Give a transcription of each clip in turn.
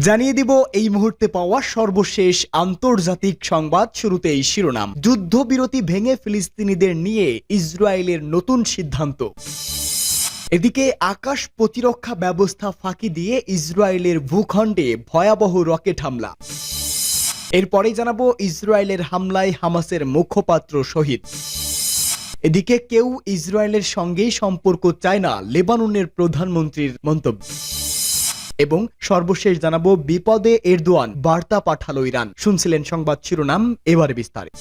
জানিয়ে দিব এই মুহূর্তে পাওয়া সর্বশেষ আন্তর্জাতিক সংবাদ। শুরুতেই শিরোনাম। যুদ্ধবিরতি ভেঙে ফিলিস্তিনিদের নিয়ে ইসরায়েলের নতুন সিদ্ধান্ত। এদিকে আকাশ প্রতিরক্ষা ব্যবস্থা ফাঁকি দিয়ে ইসরায়েলের ভূখণ্ডে ভয়াবহ রকেট হামলা। এরপরেই জানাবো ইসরায়েলের হামলায় হামাসের মুখপাত্র শহীদ। এদিকে কেউ ইসরায়েলের সঙ্গেই সম্পর্ক চায় না, লেবাননের প্রধানমন্ত্রীর মন্তব্য। এবং সর্বশেষ জানাবো বিপদে এরদোয়ান, বার্তা পাঠালো ইরান। শুনছিলেন সংবাদ শিরোনাম, এবারে বিস্তারিত।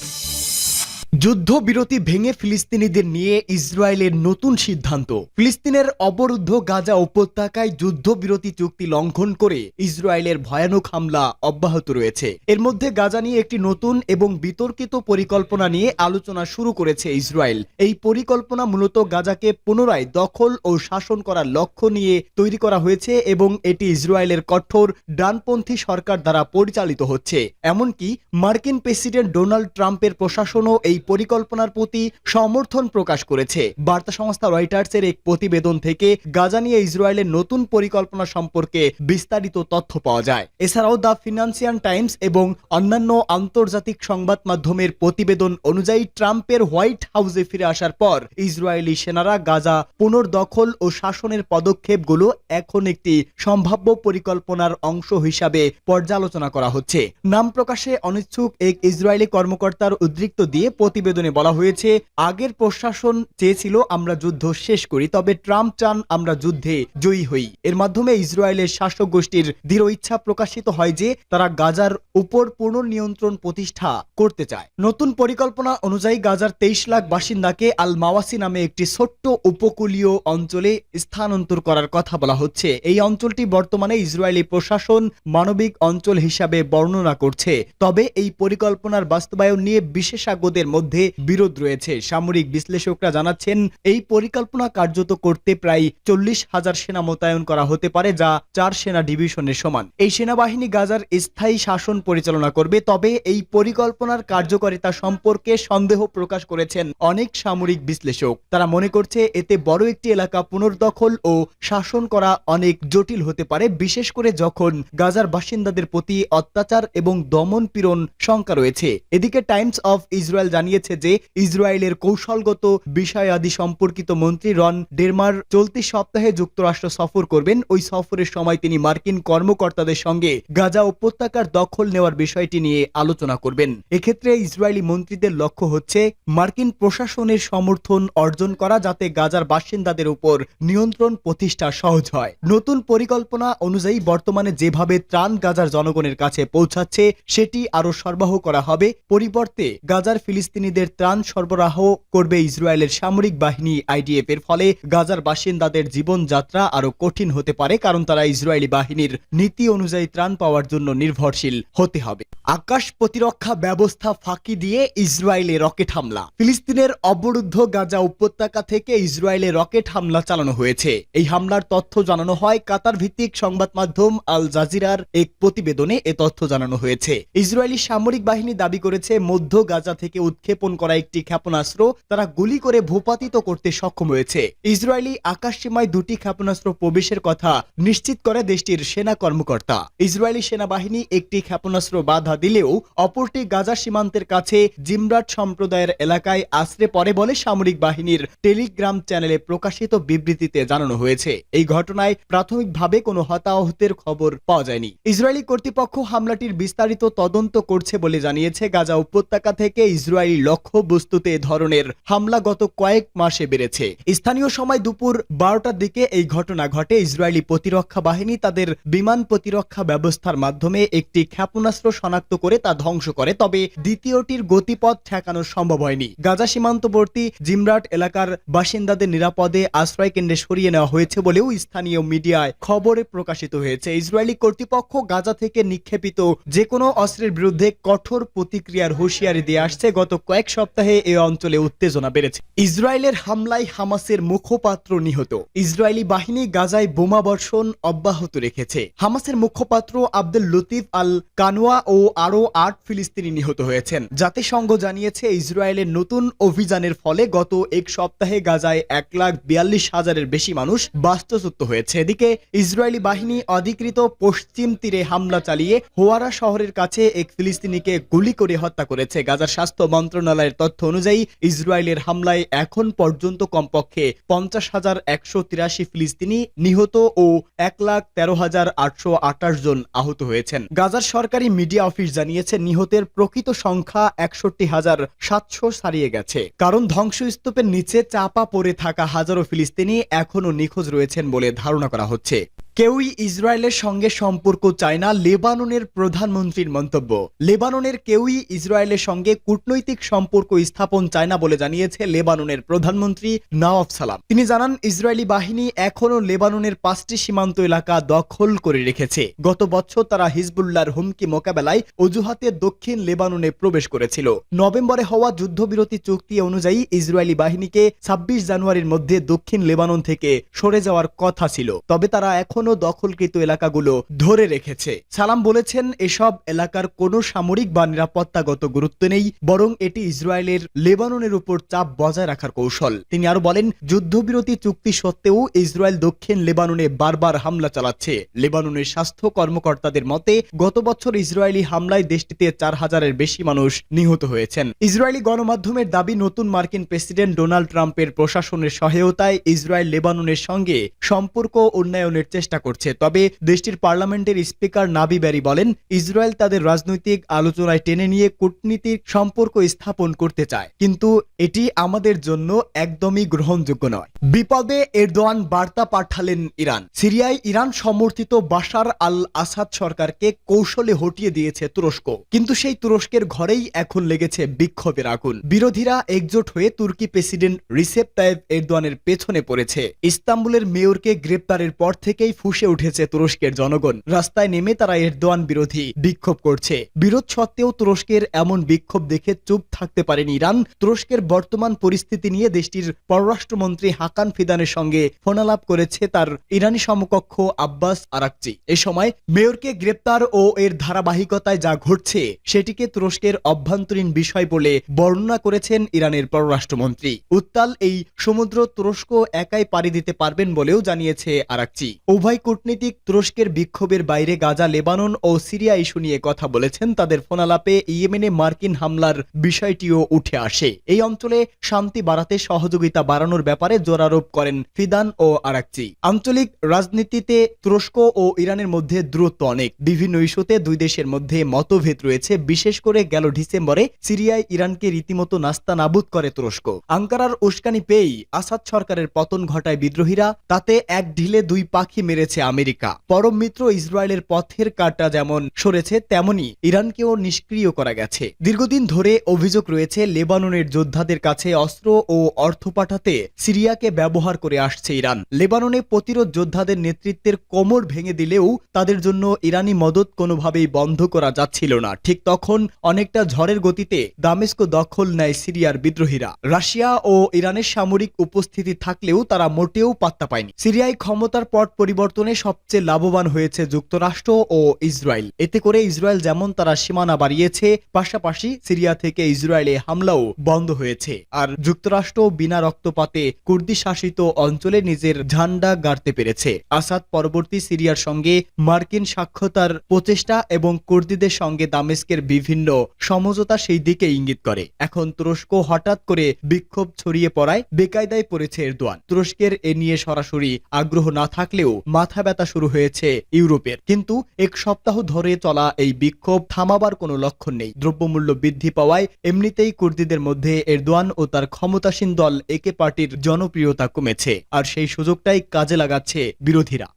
যুদ্ধবিরতি ভেঙে ফিলিস্তিনিদের নিয়ে ইসরায়েলের নতুন সিদ্ধান্ত। ফিলিস্তিনের অবরুদ্ধ গাজা উপত্যকায় যুদ্ধবিরতি চুক্তি লঙ্ঘন করে ইসরায়েলের ভয়ানক হামলা অব্যাহত রয়েছে। এর মধ্যে গাজা নিয়ে একটি নতুন এবং বিতর্কিত পরিকল্পনা নিয়ে আলোচনা শুরু করেছে ইসরায়েল। এই পরিকল্পনা মূলত গাজাকে পুনরায় দখল ও শাসন করার লক্ষ্য নিয়ে তৈরি করা হয়েছে এবং এটি ইসরায়েলের কঠোর ডানপন্থী সরকার দ্বারা পরিচালিত হচ্ছে। এমনকি মার্কিন প্রেসিডেন্ট ডোনাল্ড ট্রাম্পের প্রশাসনও এই পরিকল্পনার প্রতি সমর্থন প্রকাশ করেছে। বার্তা সংস্থা রয়টার্সের এক প্রতিবেদন থেকে গাজা নিয়ে ইসরায়েলের নতুন পরিকল্পনা সম্পর্কে বিস্তারিত তথ্য পাওয়া যায়। এছাড়াও দ্য ফিনান্সিয়াল টাইমস এবং অন্যান্য আন্তর্জাতিক সংবাদ মাধ্যমের প্রতিবেদন অনুযায়ী ট্রাম্পের হোয়াইট হাউসে ফিরে আসার পর ইসরায়েলি সেনারা গাজা পুনর্দখল ও শাসনের পদক্ষেপগুলো এখন একটি সম্ভাব্য পরিকল্পনার অংশ হিসাবে পর্যালোচনা করা হচ্ছে। নাম প্রকাশে অনিচ্ছুক এক ইসরায়েলি কর্মকর্তার উদ্ধৃত দিয়ে প্রতিবেদনে বলা হয়েছে, আগের প্রশাসন চেয়েছিল আমরা যুদ্ধ শেষ করি, তবে ট্রাম্প চান আমরা যুদ্ধে জয়ী হই। এর মাধ্যমে ইসরায়েলের শাসক গোষ্ঠীর দৃঢ় ইচ্ছা প্রকাশিত হয় যে তারা গাজার উপর পূর্ণ নিয়ন্ত্রণ প্রতিষ্ঠা করতে চায়। নতুন পরিকল্পনা অনুযায়ী গাজার 23 লাখ বাসিন্দাকে আল মাওয়াসি নামে একটি ছোট্ট উপকূলীয় অঞ্চলে স্থানান্তর করার কথা বলা হচ্ছে। এই অঞ্চলটি বর্তমানে ইসরায়েলি প্রশাসন মানবিক অঞ্চল হিসাবে বর্ণনা করছে, তবে এই পরিকল্পনার বাস্তবায়ন নিয়ে বিশেষজ্ঞদের মধ্যে বিরোধ রয়েছে। সামরিক বিশ্লেষকরা জানাচ্ছেন এই পরিকল্পনা কার্যত করতে প্রায় 40,000 সেনা মোতায়েন করা হতে পারে, যা 4 সেনা ডিভিশনের সমান। এই সেনাবাহিনী গাজার স্থায়ী শাসন পরিচালনা করবে, তবে এই পরিকল্পনার কার্যকারিতা সম্পর্কে সন্দেহ প্রকাশ করেছেন অনেক সামরিক বিশ্লেষক। তারা মনে করছে এতে বড় একটি এলাকা পুনর্দখল ও শাসন করা অনেক জটিল হতে পারে, বিশেষ করে যখন গাজার বাসিন্দাদের প্রতি অত্যাচার এবং দমন পীড়ন শঙ্কা রয়েছে। এদিকে টাইমস অফ ইসরায়েল জানিয়েছে যে ইসরায়েলের কৌশলগত বিষয়াদি সম্পর্কিত মন্ত্রী রন ডেরমার চলতি সপ্তাহে যুক্তরাষ্ট্র সফর করবেন। ওই সফরের সময় তিনি মার্কিন কর্মকর্তাদের সঙ্গে গাজা উপত্যকার দখল নেওয়ার বিষয়টি নিয়ে আলোচনা করবেন। এক্ষেত্রে ইসরায়েলি মন্ত্রীদের লক্ষ্য হচ্ছে মার্কিন প্রশাসনের সমর্থন অর্জন করা, যাতে গাজার বাসিন্দাদের উপর নিয়ন্ত্রণ প্রতিষ্ঠা সহজ হয়। নতুন পরিকল্পনা অনুযায়ী বর্তমানে যেভাবে ত্রাণ গাজার জনগণের কাছে পৌঁছাচ্ছে সেটি আরো সরবরাহ করা হবে। পরিবর্তে গাজার ফিলিস্তিনিদের ত্রাণ সরবরাহ করবে ইসরায়েলের সামরিক বাহিনী আইডিএফ। এর ফলে গাজার বাসিন্দাদের জীবনযাত্রা আরো কঠিন হতে পারে, কারণ তারা ইসরায়েলি বাহিনীর নীতি অনুযায়ী ত্রাণ পাওয়ার জন্য নির্ভরশীল হতে হবে। আকাশ প্রতিরক্ষা ব্যবস্থা ফাঁকি দিয়ে ইসরায়েলে রকেট হামলা। ফিলিস্তিনের অবরুদ্ধ গাজা উপত্যকা থেকে ইসরায়েলে রকেট হামলা চালানো হয়েছে। এই হামলার তথ্য জানানো হয় কাতার ভিত্তিক সংবাদ মাধ্যম আল জাজিরার এক প্রতিবেদনে। এ তথ্য জানানো হয়েছে। ইসরায়েলি সামরিক বাহিনী দাবি করেছে মধ্য গাজা থেকে উৎক্ষেপণ করা একটি ক্ষেপণাস্ত্র তারা গুলি করে ভূপাতিত করতে সক্ষম হয়েছে। ইসরায়েলি আকাশসীমায় 2টি ক্ষেপণাস্ত্র প্রবেশের কথা নিশ্চিত করে দেশটির সেনা কর্মকর্তা। ইসরায়েলি সেনাবাহিনী একটি ক্ষেপণাস্ত্র বাধা দিলেও অপরটি গাজা সীমান্তের কাছে জিমরাট সম্প্রদায়ের এলাকায় আশ্রে পড়ে বলে সামরিক বাহিনীর টেলিগ্রাম চ্যানেলে প্রকাশিত বিবৃতিতে জানানো হয়েছে। এই ঘটনায় প্রাথমিকভাবে কোনো হতাহতের খবর পাওয়া যায়নি। ইসরায়েলি কর্তৃপক্ষ হামলাটির বিস্তারিত তদন্ত করছে বলে জানিয়েছে। গাজা উপত্যকা থেকে ইসরায়েলি লক্ষ্যবস্তুতে এ ধরনের হামলা গত কয়েক মাসে বেড়েছে। স্থানীয় সময় দুপুর 12টার দিকে এই ঘটনা ঘটে। ইসরায়েলি প্রতিরক্ষা বাহিনী তাদের বিমান প্রতিরক্ষা ব্যবস্থার মাধ্যমে একটি ক্ষেপণাস্ত্র শনাক্ত করে তা ধ্বংস করে, তবে দ্বিতীয়টির গতিপথ ঠেকানো সম্ভব হয়নি। গাজা সীমান্তবর্তী জিমরাট এলাকার বাসিন্দাদের নিরাপদে আশ্রয় কেন্দ্রে সরিয়ে নেওয়া হয়েছে বলেও স্থানীয় মিডিয়ায় খবরে প্রকাশিত হয়েছে। ইসরায়েলি কর্তৃপক্ষ গাজা থেকে নিক্ষেপিত যে কোনো অস্ত্রের বিরুদ্ধে কঠোর প্রতিক্রিয়ার হুঁশিয়ারি দিয়ে আসছে। গত কয়েক সপ্তাহে এই অঞ্চলে উত্তেজনা বেড়েছে। ইসরায়েলের হামলায় হামাসের মুখপাত্র নিহত। ইসরায়েলি বাহিনী গাজায় বোমাবর্ষণ অব্যাহত রেখেছে। হামাসের মুখপাত্র আব্দুল লতিফ আল কানোয়া ও আরও ৮ ফিলিস্তিনি নিহত হয়েছেন। জাতিসংঘ জানিয়েছে ইসরায়েলের নতুন অভিযানের ফলে গত এক সপ্তাহে গাজায় ১,৪২,০০০-এর বেশি মানুষ বাস্তুচ্যুত হয়েছে। এদিকে ইসরায়েলি বাহিনী অধিকৃত পশ্চিম তীরে হামলা চালিয়ে হোয়ারা শহরের কাছে এক ফিলিস্তিনিকে গুলি করে হত্যা করেছে। গাজার স্বাস্থ্য মন্ত্রণালয়ের তথ্য অনুযায়ী ইসরায়েলের হামলায় এখন পর্যন্ত কমপক্ষে ৫০,১৮৩ ফিলিস্তিনি নিহত ও ১,১৩,৮২৮ জন আহত হয়েছেন। গাজার সরকারি মিডিয়া অফিস জানিয়েছে নিহতের প্রকৃত সংখ্যা ৬১,৭০০ ছাড়িয়ে গেছে। কারণ ধ্বংসস্তূপের নিচে চাপা পড়ে থাকা হাজারো ফিলিস্তিনি এখনও নিখোঁজ রয়েছেন বলে ধারণা করা হচ্ছে। কেউই ইসরায়েলের সঙ্গে সম্পর্ক চায় না, লেবাননের প্রধানমন্ত্রীর মন্তব্য। লেবাননের কেউই ইসরায়েলের সঙ্গে কূটনৈতিক সম্পর্ক স্থাপন চায় না বলে জানিয়েছে লেবাননের প্রধানমন্ত্রী নওয়াফ সালাম। তিনি জানান, ইসরায়েলি বাহিনী এখনও লেবাননের ৫টি সীমান্ত এলাকা দখল করে রেখেছে। গত বছর তারা হিজবুল্লাহর হুমকি মোকাবেলায় অজুহাতে দক্ষিণ লেবাননে প্রবেশ করেছিল। নভেম্বরে হওয়া যুদ্ধবিরতি চুক্তি অনুযায়ী ইসরায়েলি বাহিনীকে ২৬ জানুয়ারির মধ্যে দক্ষিণ লেবানন থেকে সরে যাওয়ার কথা ছিল, তবে তারা এখন দখলকৃত এলাকাগুলো ধরে রেখেছে। সালাম বলেছেন, এসব এলাকার কোনো সামরিক বা নিরাপত্তাগত গুরুত্ব নেই, বরং এটি ইসরায়েলের লেবাননের উপর চাপ বজায় রাখার কৌশল। তিনি আরো বলেন, যুদ্ধবিরতি চুক্তি সত্ত্বেও ইসরায়েল দক্ষিণ লেবাননে বারবার হামলা চালাচ্ছে। লেবাননের স্বাস্থ্য কর্মকর্তাদের মতে গত বছর ইসরায়েলি হামলায় দেশটিতে ৪,০০০-এর বেশি মানুষ নিহত হয়েছেন। ইসরায়েলি গণমাধ্যমের দাবি, নতুন মার্কিন প্রেসিডেন্ট ডোনাল্ড ট্রাম্পের প্রশাসনের সহায়তায় ইসরায়েল লেবাননের সঙ্গে সম্পর্ক উন্নয়নের চেষ্টা করছে। তবে দেশটির পার্লামেন্টের স্পিকার নাবি ব্যারি বলেন, ইসরায়েল তাদের রাজনৈতিক আলোচনায় টেনে নিয়ে কূটনীতিক সম্পর্ক স্থাপন করতে চায়, কিন্তু এটি আমাদের জন্য একদমই গ্রহণযোগ্য নয়। বিপদে এরদোয়ান বার্তা পাঠালেন ইরান। সিরিয়ায় ইরান সমর্থিত বাশার আল আসাদ সরকারকে কৌশলে হটিয়ে দিয়েছে তুরস্ক, কিন্তু সেই তুরস্কের ঘরেই এখন লেগেছে বিক্ষোভের আগুন। বিরোধীরা একজোট হয়ে তুর্কি প্রেসিডেন্ট রিসেপ তাইপ এরদোয়ানের পেছনে পড়েছে। ইস্তাম্বুলের মেয়রকে গ্রেপ্তারের পর থেকেই ফুঁসে উঠেছে তুরস্কের জনগণ। রাস্তায় নেমে তারা এরদোয়ান বিরোধী বিক্ষোভ করছে। বিরোধ সত্ত্বেও তুরস্কের এমন বিক্ষোভ দেখে চুপ থাকতে পারেনি ইরান। তুরস্কের বর্তমান পরিস্থিতি নিয়ে দেশটির পররাষ্ট্রমন্ত্রী হাকান ফিদানের সঙ্গে ফোনালাপ করেছে তার ইরানি সমকক্ষ আব্বাস আরাকচি। এ সময় মেয়রকে গ্রেপ্তার ও এর ধারাবাহিকতায় যা ঘটছে সেটিকে তুরস্কের অভ্যন্তরীণ বিষয় বলে বর্ণনা করেছেন ইরানের পররাষ্ট্রমন্ত্রী। উত্তাল এই সমুদ্র তুরস্ক একাই পাড়ি দিতে পারবেন বলেও জানিয়েছে আরাকচি। উভয় কূটনীতিক তুরস্কের বিক্ষোভের বাইরে গাজা, লেবানন ও সিরিয়া ইস্যু নিয়ে কথা বলেছেন। তাদের ফোনালাপে ইয়েমেনে মার্কিন হামলার বিষয়টিও উঠে আসে। এই অঞ্চলে শান্তি বাড়াতে সহযোগিতা বাড়ানোর ব্যাপারে জোর আরোপ করেন ফিদান ও আরাকচি। আঞ্চলিক রাজনীতিতে তুরস্ক ও ইরানের মধ্যে দূরত্ব অনেক। বিভিন্ন ইস্যুতে দুই দেশের মধ্যে মতভেদ রয়েছে। বিশেষ করে গেল ডিসেম্বরে সিরিয়ায় ইরানকে রীতিমতো নাস্তানাবুদ করে তুরস্ক। আঙ্কারার উস্কানি পেয়েই আসাদ সরকারের পতন ঘটায় বিদ্রোহীরা। তাতে এক ঢিলে দুই পাখি মেরেছে আমেরিকা। পরম মিত্র ইসরায়েলের পথের কাঁটা যেমন সরেছে, তেমনি ইরানকেও নিষ্ক্রিয় করা গেছে। দীর্ঘদিন ধরে অভিযোগ রয়েছে, লেবাননের যোদ্ধাদের কাছে অস্ত্র ও অর্থ পাঠাতে সিরিয়াকে ব্যবহার করে আসছে ইরান। লেবাননে প্রতিরোধ যোদ্ধাদের নেতৃত্বের কোমর ভেঙে দিলেও তাদের জন্য ইরানি মদত কোনোভাবেই বন্ধ করা যাচ্ছিল না। ঠিক তখন অনেকটা ঝড়ের গতিতে দামেস্ক দখল নেয় সিরিয়ার বিদ্রোহীরা। রাশিয়া ও ইরানের সামরিক উপস্থিতি থাকলেও তারা মোটেও পাত্তা পায়নি। সিরিয়ায় ক্ষমতার পট পরিবর্তনে সবচেয়ে লাভবান হয়েছে যুক্তরাষ্ট্র ও ইসরায়েল। এতে করে ইসরায়েল যেমন তারা সীমানা বাড়িয়েছে, পাশাপাশি সিরিয়া থেকে ইসরায়েলে হামলাও বন্ধ হয়েছে। আর যুক্তরাষ্ট্র বিনা রক্তপাতে কুর্দি শাসিত অঞ্চলে নিজের ঝান্ডা গাড়তে পেরেছে। আসাদ পরবর্তী সিরিয়ার সঙ্গে মার্কিন সাক্ষরতার প্রচেষ্টা এবং কুর্দিদের সঙ্গে দামেস্কের বিভিন্ন সমঝোতা সেই দিকে ইঙ্গিত করে। এখন তুরস্ক হঠাৎ করে বিক্ষোভ ছড়িয়ে পড়ায় বেকায়দায় পড়েছে এরদোয়ান। তুরস্কের এ নিয়ে সরাসরি আগ্রহ না থাকলেও মাথা ব্যথা শুরু হয়েছে ইউরোপের। কিন্তু এক সপ্তাহ ধরে চলা এই বিক্ষোভ থামাবার কোনো লক্ষণ নেই। দ্রব্যমূল্য বৃদ্ধি পাওয়ায় এমনিতেই কুর্দিদের মধ্যে এরদোয়ান ও তার ক্ষমতাসীন দল একে পার্টির জনপ্রিয়তা কমেছে, আর সেই সুযোগটাই কাজে লাগাচ্ছে বিরোধীরা।